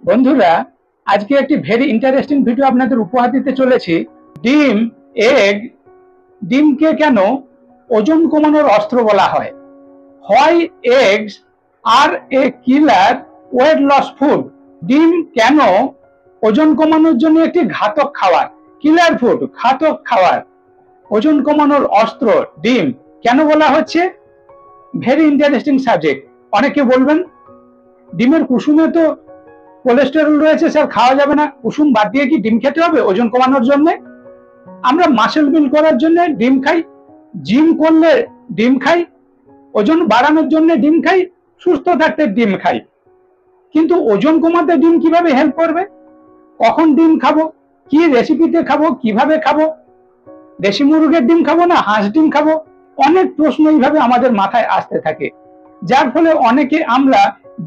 বন্ধুরা, আজকে একটি ভেরি ইন্টারেস্টিং ভিডিও আপনাদের উপহার দিতে চলেছি। ডিম, এগ, ডিমকে কেন ওজন কমানোর অস্ত্র বলা হয়? Why eggs are a killer weight loss food? ডিম কেন ওজন কমানোর জন্য একটি ঘাতক খাবার? কিলার ফুড, ঘাতক খাবার। ওজন কমানোর অস্ত্র ডিম কেন বলা হচ্ছে? Very interesting subject. অনেকে বলবেন ডিমের কুসুমে তো কোলেস্টেরল রয়েছে, স্যার খাওয়া যাবে না। কুসুম বাদ দিয়ে কি ডিম খেতে হবে ওজন কমানোর জন্য? আমরা মাসেল বিল্ড করার জন্য ডিম খাই, জিম করলে ডিম খাই, ওজন বাড়ানোর জন্য ডিম খাই, সুস্থ থাকতে ডিম খাই। কিন্তু ওজন কমাতে ডিম কিভাবে হেল্প করবে? কখন ডিম খাবো, কি রেসিপিতে খাবো, কিভাবে খাবো? দেশি মুরগের ডিম খাবো না হাঁস ডিম খাবো? অনেক প্রশ্ন এইভাবে আমাদের মাথায় আসতে থাকে, যার ফলে অনেকে আমরা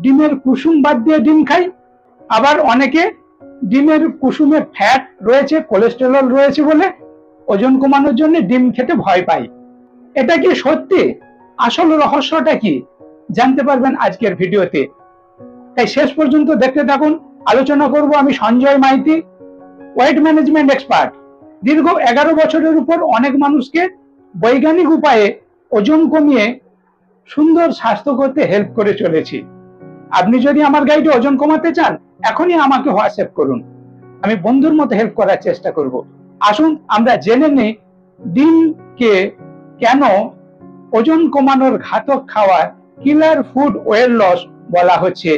ডিমের কুসুম বাদ দিয়ে ডিম খাই, আবার অনেকে ডিমের কুসুমে ফ্যাট রয়েছে, কোলেস্টেরল রয়েছে বলে ওজন কমানোর জন্য ডিম খেতে ভয় পাই। এটা কি সত্যি? আসল রহস্যটা কি জানতে পারবেন আজকের ভিডিওতে, তাই শেষ পর্যন্ত দেখতে থাকুন। আলোচনা করব আমি Sanjay Maiti, weight management expert. দীর্ঘ 11 বছরের উপর অনেক মানুষকে বৈজ্ঞানিক উপায়ে ওজন কমিয়ে সুন্দর স্বাস্থ্য করতে হেল্প করে চলেছি। আপনি যদি আমার গাইডে ওজন কমাতে চান, এখনই আমাকে হোয়াটসঅ্যাপ করুন, আমি বন্ধুর মতো হেল্প করার চেষ্টা করব। আসুন আমরা জেনে নিই ডিমকে কেন ওজন কমানোর ঘাতক খাবার, কিলার ফুড ওয়েট লস বলা হচ্ছে।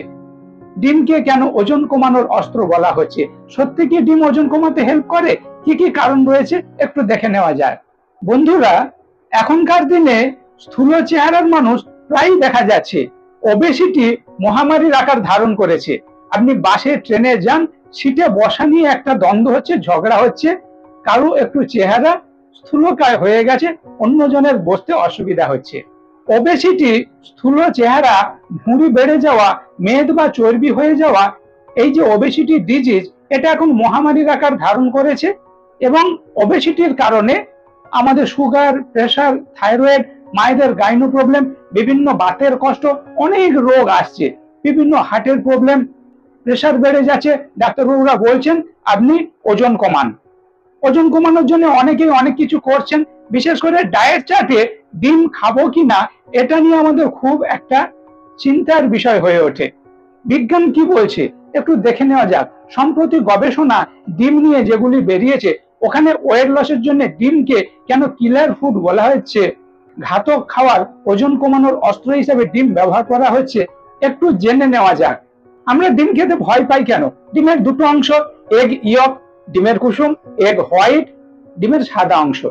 ডিমকে কেন ওজন কমানোর অস্ত্র বলা হচ্ছে? সত্যি কি ডিম ওজন কমাতে হেল্প করে? কি কি কারণ রয়েছে একটু দেখে নেওয়া যায়। বন্ধুরা, এখনকার দিনে স্থূল চেহারার মানুষ প্রায়ই দেখা যাচ্ছে। ওবেসিটি মহামারীর আকার ধারণ করেছে। আপনি বাসে ট্রেনে যান, সিটে বসা নিয়ে একটা দ্বন্দ্ব হচ্ছে, ঝগড়া হচ্ছে। কারো একটু চেহারা স্থূলকায় হয়ে গেছে, অন্যজনের বসতে অসুবিধা হচ্ছে। ওবেসিটি, স্থূল চেহারা, ভুঁড়ি বেড়ে যাওয়া, মেদ বা চর্বি হয়ে যাওয়া, এই যে ওবেসিটি ডিজিজ, এটা এখন মহামারীর আকার ধারণ করেছে। এবং ওবেসিটির কারণে আমাদের সুগার, প্রেশার, থাইরয়েড, মায়েদের গাইনো প্রবলেম, বিভিন্ন বাতের কষ্ট, অনেক রোগ আসছে, বিভিন্ন হার্টের প্রবলেম, প্রেশার বেড়ে যাচ্ছে। ডাক্তারবাবুরা বলছেন আপনি ওজন কমান। ওজন কমানোর জন্য অনেকেই অনেক কিছু করছেন, বিশেষ করে ডায়েট চার্টে ডিম খাবো কিনা এটা নিয়ে আমাদের খুব একটা চিন্তার বিষয় হয়ে ওঠে। বিজ্ঞান কি বলছে একটু দেখে নেওয়া যাক। সম্প্রতি গবেষণা ডিম নিয়ে যেগুলি বেরিয়েছে, ওখানে ওয়েট লসের জন্য ডিমকে কেন কিলার ফুড বলা হচ্ছে, ঘাতক খাবার, ওজন কমানোর অস্ত্র হিসেবে ডিম ব্যবহার করা হচ্ছে, একটু জেনে নেওয়া যাক। আমরা ডিম খেতে ভয় পাই কেন? ডিমের দুটো অংশ, এগ ইয়ক, ডিমের কুসুম, এগ হোয়াইট, ডিমের সাদা অংশ।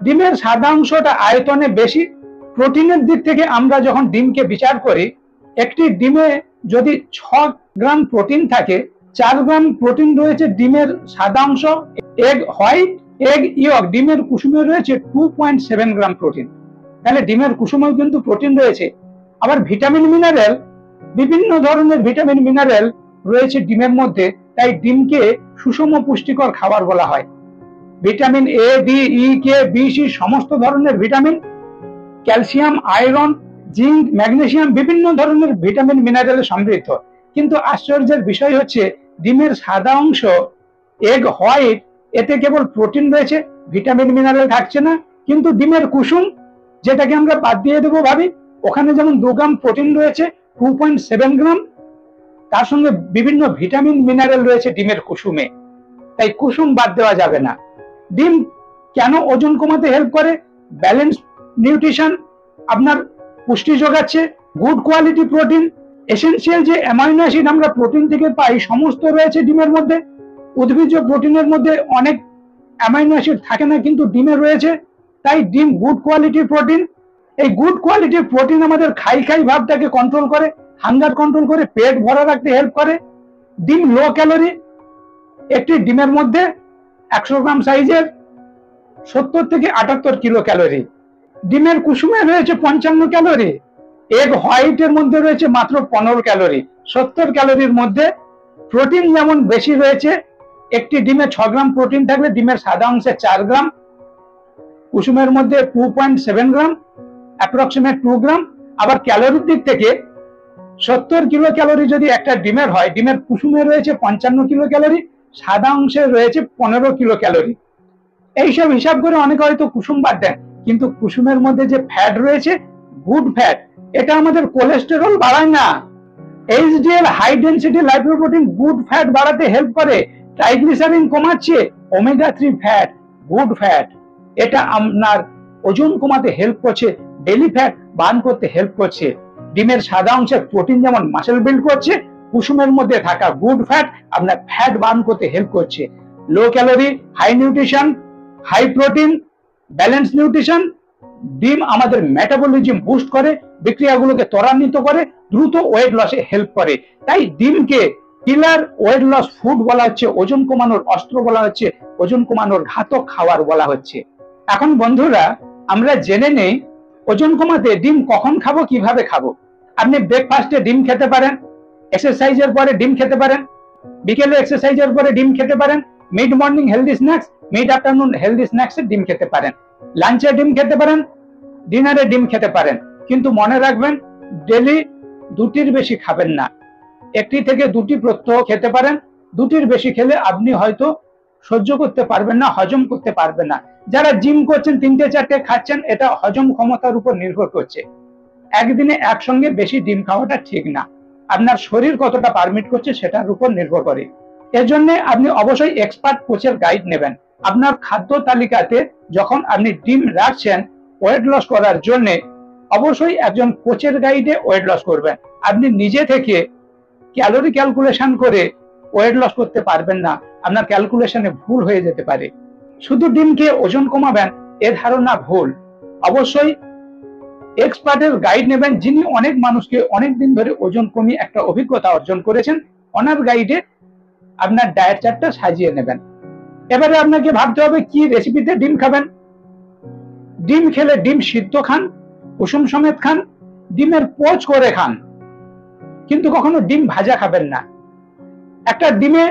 ডিমের সাদা অংশটা আয়তনে বেশি। প্রোটিনের দিক থেকে আমরা যখন ডিমকে বিচার করি, একটি ডিমে যদি 6 গ্রাম প্রোটিন থাকে, 4 গ্রাম প্রোটিন রয়েছে ডিমের সাদা অংশ। এগ হোয়াইট, এগ ইয়ক, ডিমের কুসুমে রয়েছে 2.7 গ্রাম প্রোটিন। তাহলে ডিমের কুসুমেও কিন্তু প্রোটিন রয়েছে। আবার ভিটামিন মিনারেল, বিভিন্ন ধরনের ভিটামিন মিনারেল রয়েছে ডিমের মধ্যে, তাই ডিমকে সুষম পুষ্টিকর খাবার বলা হয়। Vitamin A, D, E, K, B, C, সমস্ত ধরনের vitamin, calcium, iron, zinc, magnesium, বিভিন্ন ধরনের ভিটামিন মিনারেলে সমৃদ্ধ। কিন্তু আশ্চর্যের বিষয় হচ্ছে ডিমের সাদা অংশ, এগ হোয়াইট, এতে কেবল প্রোটিন রয়েছে, ভিটামিন মিনারেল থাকছে না। কিন্তু ডিমের কুসুম, যেটাকে আমরা বাদ দিয়ে দেবো ভাবি, ওখানে যেমন 2 গ্রাম প্রোটিন রয়েছে, 2.7 গ্রাম, তার সঙ্গে বিভিন্ন ভিটামিন মিনারেল রয়েছে ডিমের কুসুমে, তাই কুসুম বাদ দেওয়া যাবে না। ডিম কেন ওজন কমাতে হেল্প করে? ব্যালেন্স নিউট্রিশন, আপনার পুষ্টি যোগাচ্ছে, গুড কোয়ালিটি প্রোটিন, এসেনশিয়াল যে অ্যামাইনো অ্যাসিড আমরা প্রোটিন থেকে পাই সমস্ত রয়েছে ডিমের মধ্যে। উদ্ভিজ্জ প্রোটিনের মধ্যে অনেক অ্যামাইনো অ্যাসিড থাকে না, কিন্তু ডিমে রয়েছে, তাই ডিম গুড কোয়ালিটির প্রোটিন। এই গুড কোয়ালিটির প্রোটিন আমাদের খাই খাই ভাবটাকে কন্ট্রোল করে, হাঙ্গার কন্ট্রোল করে, পেট ভরা রাখতে হেল্প করে। ডিম লো ক্যালোরি। একটি ডিমের মধ্যে 100 গ্রাম সাইজের 70 থেকে 78 কিলো ক্যালোরি। ডিমের কুসুমে রয়েছে 55 ক্যালোরি। এগ হোয়াইটের মধ্যে রয়েছে মাত্র 15 ক্যালোরি। 70 ক্যালোরির মধ্যে প্রোটিন যেমন বেশি রয়েছে, একটি ডিমে 6 গ্রাম প্রোটিন থাকলে ডিমের সাদা অংশে 4 গ্রাম, কুসুমের মধ্যে 2.7 গ্রাম, অ্যাপ্রক্সিমেট 2 গ্রাম। আবার ক্যালোরির দিক থেকে 70 কিলো ক্যালোরি যদি একটা ডিমের হয়, ডিমের কুসুমে রয়েছে 55 কিলো ক্যালোরি, সাদা অংশে রয়েছে 15 কিলো ক্যালোরি। এইসব হিসাব করে অনেকে হয়তো কুসুম বাদ দেন, কিন্তু কুসুমের মধ্যে যে ফ্যাট রয়েছে, গুড ফ্যাট, এটা আমাদের কোলেস্টেরল বাড়ায় না। HDL high density lipoprotein good fat বাড়াতে হেল্প করে, ট্রাইগ্লিসারিন কমাচ্ছে, ওমেগা 3 ফ্যাট গুড ফ্যাট, এটা আপনার ওজন কমাতে হেল্প করছে, বেলি ফ্যাট বার্ন করতে হেল্প করছে। ডিমের সাদা অংশের প্রোটিন যেমন মাসেল বিল্ড করছে, কুসুমের মধ্যে থাকা গুড ফ্যাট আপনার ফ্যাট বার্ন করতে হেল্প করছে। Low calorie, high nutrition, high protein, balance nutrition. ডিম আমাদের মেটাবলিজম বুস্ট করে, বিক্রিয়াগুলোকে ত্বরান্বিত করে, দ্রুত ওয়েট লসে হেল্প করে। তাই ডিমকে কিলার ওয়েট লস ফুড বলা হচ্ছে, ওজন কমানোর অস্ত্র বলা হচ্ছে, ওজন কমানোর ঘাতক খাবার বলা হচ্ছে। এখন বন্ধুরা, আমরা জেনে নেই ওজন কমাতে ডিম কখন খাবো, কিভাবে খাবো। আপনি ব্রেকফাস্টে ডিম খেতে পারেন, এক্সারসাইজের পরে ডিম খেতে পারেন, বিকেলে এক্সারসাইজের পরে ডিম খেতে পারেন, mid morning healthy snacks, mid afternoon healthy স্ন্যাক্সে ডিম খেতে পারেন, লাঞ্চে ডিম খেতে পারেন, ডিনারে ডিম খেতে পারেন। কিন্তু মনে রাখবেন, ডেলি দুটির বেশি খাবেন না। একটি থেকে দুটি প্রত্যহ খেতে পারেন, দুটির বেশি খেলে আপনি হয়তো সহ্য করতে পারবেন না, হজম করতে পারবেন না। যারা জিম করছেন 3-4টে খাচ্ছেন, এটা হজম ক্ষমতার উপর নির্ভর করছে। একদিনে একসঙ্গে বেশি ডিম খাওয়াটা ঠিক না, আপনার শরীর কতটা পারমিট করছে সেটার উপর নির্ভর করে। এর জন্য আপনি অবশ্যই এক্সপার্ট কোচের গাইড নেবেন। আপনার খাদ্য তালিকাতে যখন আপনি ডিম রাখছেন ওয়েট লস করার জন্য, অবশ্যই একজন কোচের গাইডে ওয়েট লস করবেন। আপনি নিজে থেকে ক্যালোরি ক্যালকুলেশন করে ওয়েট লস করতে পারবেন না, আপনার ক্যালকুলেশনে ভুল হয়ে যেতে পারে। শুধু ডিমকে ওজন কমাবেন এ ধারণা ভুল। অবশ্যই এক্সপার্টের গাইড নেবেন, যিনি অনেক মানুষকে অনেক দিন ধরে ওজন কমিয়ে একটা অভিজ্ঞতা অর্জন করেছেন, ওনার গাইডে আপনার ডায়েট চার্টটা সাজিয়ে নেবেন। এবারে আপনাকে ভাবতে হবে কি রেসিপিতে ডিম খাবেন। ডিম খেলে ডিম সিদ্ধ খান, কুসুম সমেত খান, ডিমের পোচ করে খান, কিন্তু কখনো ডিম ভাজা খাবেন না। একটা ডিমে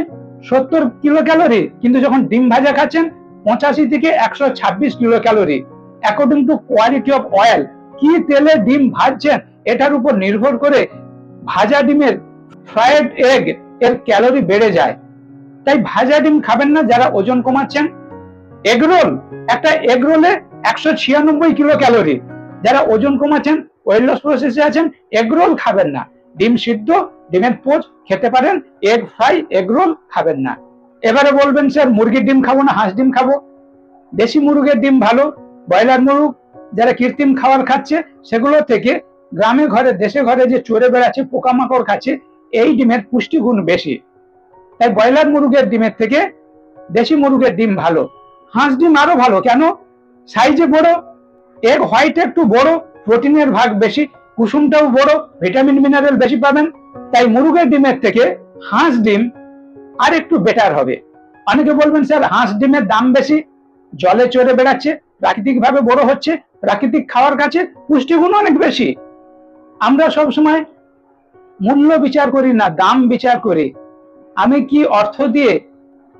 70 কিলো ক্যালোরি, কিন্তু যখন ডিম ভাজা খাচ্ছেন 85 থেকে 126 kilo calorie. According to quality of oil, কি তেলে ডিম ভাজছেন এটার উপর নির্ভর করে ভাজা ডিমের, ফ্রাইড এগ এর ক্যালোরি বেড়ে যায়। তাই ভাজা ডিম খাবেন না যারা ওজন কমাচ্ছেন। এগরোল, একটা এগরোলে 196 কিলো ক্যালোরি, যারা ওজন কমাচ্ছেন, ওয়েট লস প্রসেসে আছেন, এগরোল খাবেন না। ডিম সিদ্ধ, ডিমের পোচ খেতে পারেন, এগ ফ্রাই, এগরোল খাবেন না। এবারে বলবেন স্যার মুরগির ডিম খাবো না হাঁস ডিম খাবো? দেশি মুরগের ডিম ভালো, ব্রয়লার মুরগ যারা কৃত্রিম খাবার খাচ্ছে সেগুলো থেকে গ্রামে ঘরে দেশে ঘরে যে চড়ে বেড়াচ্ছে, পোকামাকড় খাচ্ছে, এই ডিমের পুষ্টিগুণ বেশি। তাই ব্রয়লার মুরগের ডিমের থেকে দেশি মুরগের ডিম ভালো। হাঁস ডিম আরো ভালো, কেন? সাইজে বড়, এগ হোয়াইট একটু বড়, প্রোটিনের ভাগ বেশি, কুসুমটাও বড়, ভিটামিন মিনারেল বেশি পাবেন। তাই মুরগের ডিমের থেকে হাঁস ডিম আর একটু বেটার হবে। অনেকে বলবেন স্যার হাঁস ডিমের দাম বেশি, জলে চড়ে বেড়াচ্ছে, প্রাকৃতিক ভাবে বড় হচ্ছে, প্রাকৃতিক খাওয়ার কাছে পুষ্টিগুণ অনেক বেশি। আমরা সবসময় মূল্য বিচার করি না, দাম বিচার করি। আমি কি অর্থ দিয়ে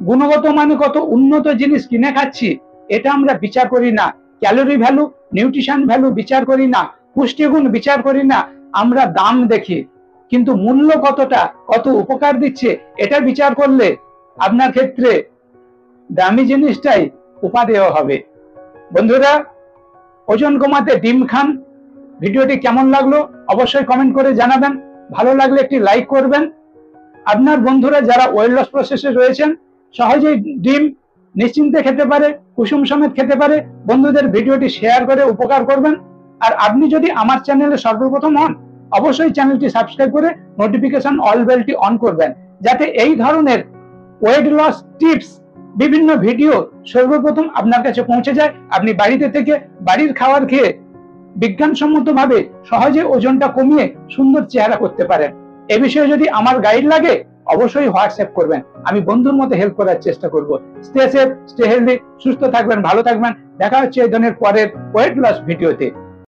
গুণগত মানে কত উন্নত জিনিস কিনে খাচ্ছি এটা আমরা বিচার করি না। ক্যালোরি ভ্যালু, নিউট্রিশন ভ্যালু বিচার করি না, পুষ্টিগুণ বিচার করি না, আমরা দাম দেখি। কিন্তু মূল্য কতটা, কত উপকার দিচ্ছে এটা বিচার করলে আপনার ক্ষেত্রে দামি জিনিসটাই উপাদেয় হবে। বন্ধুরা, ওজন কমাতে ডিম খান। ভিডিওটি কেমন লাগলো অবশ্যই কমেন্ট করে জানাবেন। ভালো লাগলে একটি লাইক করবেন। আপনার বন্ধুরা যারা ওয়েট লস প্রসেসে রয়েছেন সহজেই ডিম নিশ্চিন্তে খেতে পারে, কুসুম সমেত খেতে পারে। বন্ধুদের ভিডিওটি শেয়ার করে উপকার করবেন। আর আপনি যদি আমার চ্যানেলে সর্বপ্রথম হন, অবশ্যই চ্যানেলটি সাবস্ক্রাইব করে নোটিফিকেশন অল বেলটি অন করবেন, যাতে এই ধরনের ওয়েট লস টিপস বিভিন্ন ভিডিও সর্বপ্রথম আপনার কাছে পৌঁছে যায়। আপনি বাড়িতে থেকে বাড়ির খাবার খেয়ে বিজ্ঞানসম্মত ভাবে সহজে ওজনটা কমিয়ে সুন্দর চেহারা করতে পারেন। এ বিষয়ে যদি আমার গাইড লাগে অবশ্যই হোয়াটসঅ্যাপ করবেন, আমি বন্ধুর মতো হেল্প করার চেষ্টা করব। স্টে সেফ, স্টে হেলদি, সুস্থ থাকবেন, ভালো থাকবেন। দেখা হচ্ছে এই ধরনের পরের ওয়েট লস ভিডিওতে।